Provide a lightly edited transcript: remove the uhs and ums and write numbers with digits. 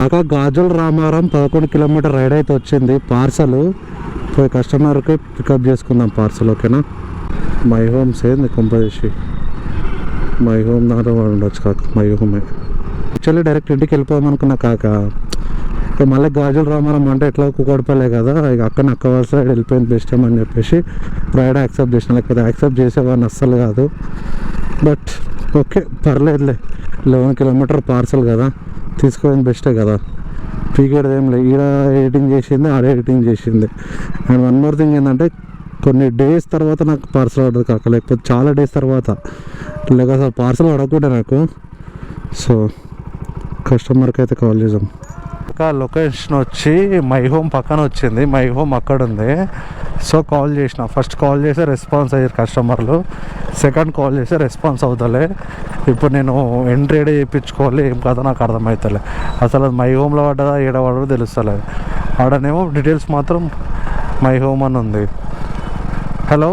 కాక గాజుల Ramaram 11 kilometre ride అయితే వచ్చింది. పార్సల్ పోయి కస్టమర్కి పికప్ చేసుకుందాం పార్సల్. ఓకేనా? మై హోమ్స్ ఏంది కొంపదేసి మై హోమ్ దాంట్లో వాడు ఉండొచ్చు కాక. మై హోమే యాక్చువల్లీ డైరెక్ట్ ఇంటికి వెళ్ళిపోదాం అనుకున్నా కాక. ఇక మళ్ళీ గాజుల రామారం అంటే ఎట్లా కూకడపలే కదా, ఇక అక్క వలస వెళ్ళిపోయింది బెస్ట్ అని చెప్పేసి రైడ్ యాక్సెప్ట్ చేసిన. లేకపోతే యాక్సెప్ట్ చేసేవాడిని అస్సలు కాదు. బట్ ఓకే పర్లేదులే, 11 కిలోమీటర్ పార్సల్ కదా, తీసుకోవడం బెస్టే కదా. పీకేది ఏం లేదు. ఈడ ఎడిటింగ్ చేసింది, ఆడ ఎడిటింగ్ చేసింది. అండ్ వన్ మోర్ థింగ్ ఏంటంటే కొన్ని డేస్ తర్వాత నాకు పార్సల్ ఆర్డర్ కాక, లేకపోతే చాలా డేస్ తర్వాత, లేక అసలు పార్సల్ అడగకుండా నాకు. సో కస్టమర్కి అయితే కాల్ చేద్దాం. లొకేషన్ వచ్చి మై హోమ్ పక్కన వచ్చింది. మై హోమ్ అక్కడ ఉంది. సో కాల్ చేసిన. ఫస్ట్ కాల్ చేస్తే రెస్పాన్స్ అయ్యారు కస్టమర్లు. సెకండ్ కాల్ చేస్తే రెస్పాన్స్ అవుతలే. ఇప్పుడు నేను ఎంట్రీ ఏడే చేయించుకోవాలి ఏం కాదో నాకు అర్థమవుతలే. అసలు అది మై హోమ్లో పడ్డదా ఏడ పడదో తెలుస్తలేదు. ఆడనేమో డీటెయిల్స్ మాత్రం మై హోమ్ అని ఉంది. హలో